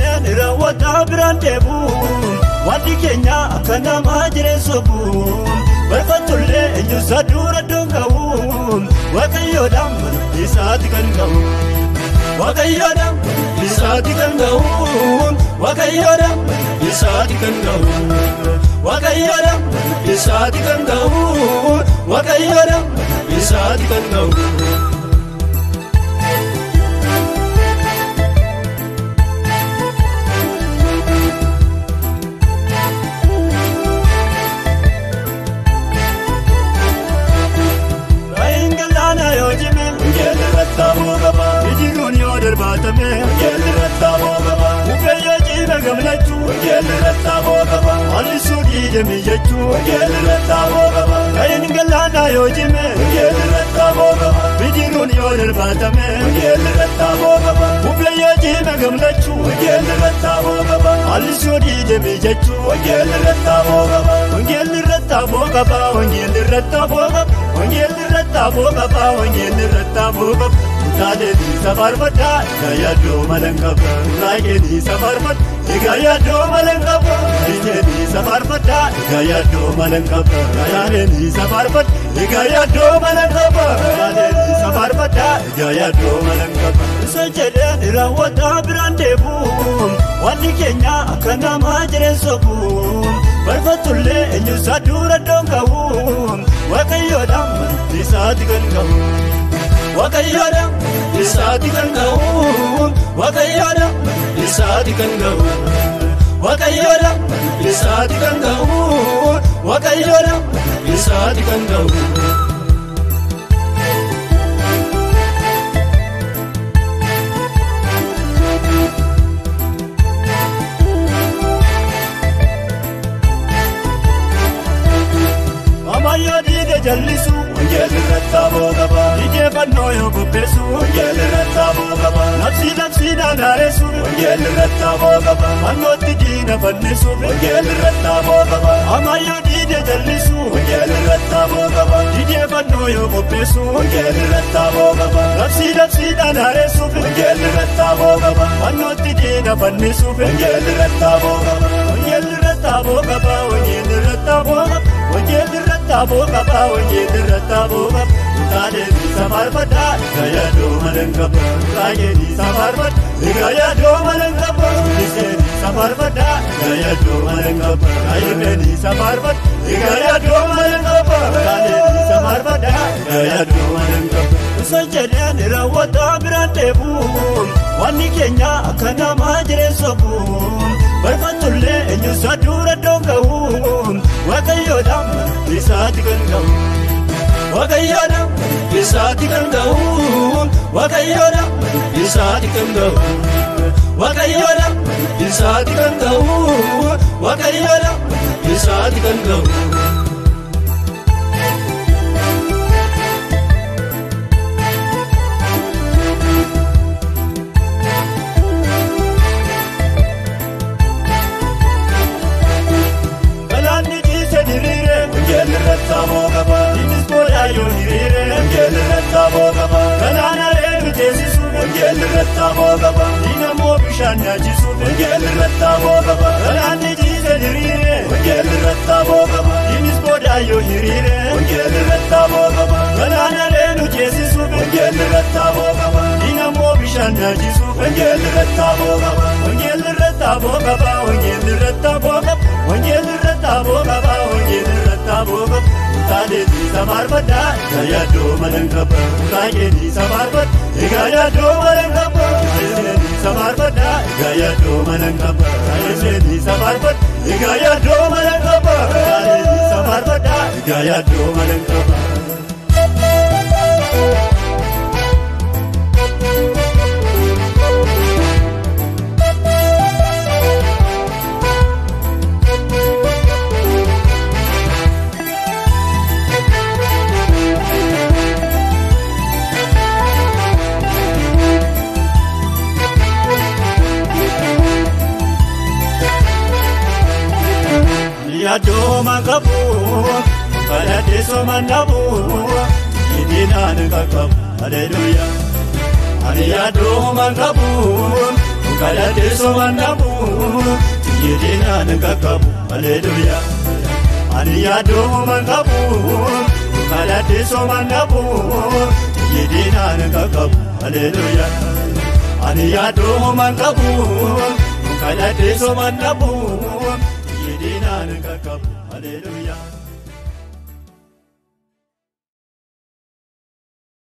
jedhan raawwata biraan deebuun wanti keenya akka namaa jireen sobuun barfatullee eenyuusaa dura doongaawuun waaqayyoodhaan mana isaatti kan ga'uun waaqayyoodhaan mana isaatti kan ga'uun waaqayyoodhaan mana isaatti kan ga'uun waaqayyoodhaan mana isaatti kan ga'uun waaqayyoodhaan mana isaatti kan ga'uun. Ijiruun yoo darbaatame rattaaboo qaba. Mukayyoo ciima gamlachuu rattaaboo qaba. Hallisuu dhiidhamii jechuu rattaaboo qaba. Kayin galaanaa yoo cime rattaaboo qaba. Ijiruun yoo darbaatame rattaaboo qaba. Mukayyoo ciima gamlachuu rattaaboo qaba. Hallisuu dhiidhamii jechuu rattaaboo qaba. Wangeelli rattaaboo qaba. Wangeelli rattaaboo qaba. Wangeelli rattaaboo qaba. Wangeelli rattaaboo qaba. Taatee safarfadha gaayyaadoo malankaba. Raayikeenii safarfadha gaayyaadoo malankaba. Raayikeenii safarfadha gaayyaadoo malankaba. Raayikeenii safarfadha gaayyaadoo malankaba. Raayikeenii safarfadha gaayyaadoo malankaba. Isa jedhan raawwata biraan deebuun wanti keenya akka namaa jireen sobuun barfatullee eenyuusaa dura doongaawuun waaqayyoodhaan mana isaatti kan ga'uun. Waaqayyoodhaan mana isaatti kan ga'uun waaqayyoodhaan mana isaatti kan ga'uun waaqayyoodhaan mana isaatti kan ga'uun waaqayyoodhaan mana isaatti kan ga'uun. Ammayyaa diide jallisu wangeelli rattaaboo qaba. Ijjeefannoo yoo qopheessu wangeelli rattaaboo qaba. Nafsiidhaan haaressu wangeelli rattaaboo qaba. Fannootti diina fannisu wangeelli rattaaboo qaba. Ammayyaa diide jallisu wangeelli rattaaboo qaba. Ijjeefannoo yoo qopheessu wangeelli rattaaboo qaba. Nafsiidhaan haaressu wangeelli rattaaboo qaba. Fannootti diina fannisu wangeelli rattaaboo qaba. Wangeelli rattaaboo qaba. Wangeelli rattaaboo qaba. Wangeelli rattaaboo qaba. Wangeelli rattaaboo qaba. Taatee safarfadha gaayyaadoo malankaba. Raayikeenii safarfadha gaayyaadoo malankaba. Liseenii safarfadha gaayyaadoo malankaba. Raayikeenii safarfadha gaayyaadoo malankaba. Taatee safarfadha gaayyaadoo malankaba. Isa jedhan raawwata biraan deebuun wanti keenya akka namaa jireen sobuun barfatullee eenyuusaa dura doongaawuun waaqayyoodhaan mana isaatti kan ga'uun. Waaqayyoodhaan mana isaatti kan ga'uun waaqayyoodhaan mana isaatti kan ga'uun waaqayyoodhaan mana isaatti kan ga'uun waaqayyoodhaan mana isaatti kan ga'uun. Wangeelli rattaaboo qaba. Innis boodaa yoo hiriire wangeelli rattaaboo qaba. Galaana reefu teessisu wangeelli rattaaboo qaba. Dinammoo bishaan nyaachisu wangeelli rattaaboo qaba. Galaanni jiise hiriire wangeelli rattaaboo qaba. Innis boodaa yoo hiriire wangeelli rattaaboo qaba. Galaana reefu teessisu wangeelli rattaaboo qaba. Dinammoo bishaan nyaachisu wangeelli rattaaboo qaba. Wangeelli rattaaboo qaba. Wangeelli rattaaboo qaba. Wangeelli rattaaboo qaba. Wangeelli rattaaboo qaba. Taatee safarfadha gaayyaadoo malankaba. Raayikeenii safarfadha gaayyaadoo malankaba. Liseenii safarfadha gaayyaadoo malankaba. Liseenii safarfadha gaayyaadoo malankaba. Taatee safarfadha gaayyaadoo malankaba. Yaadoo makabu, kadhadhee somannabu, idinaan kakkabu, haleluuyaa. Ani yaadoo makabu, kadhadhee somaan dhabu xiyyeedinaan qaqqabu haleluuyaa. Ani yaadooman qabu kadhadhee somaan dhabu xiyyeedinaan qaqqabu haleluuyaa. Ani yaadooman qabu kadhadhee somaan dhabu xiyyeedinaan qaqqabu haleluuyaa.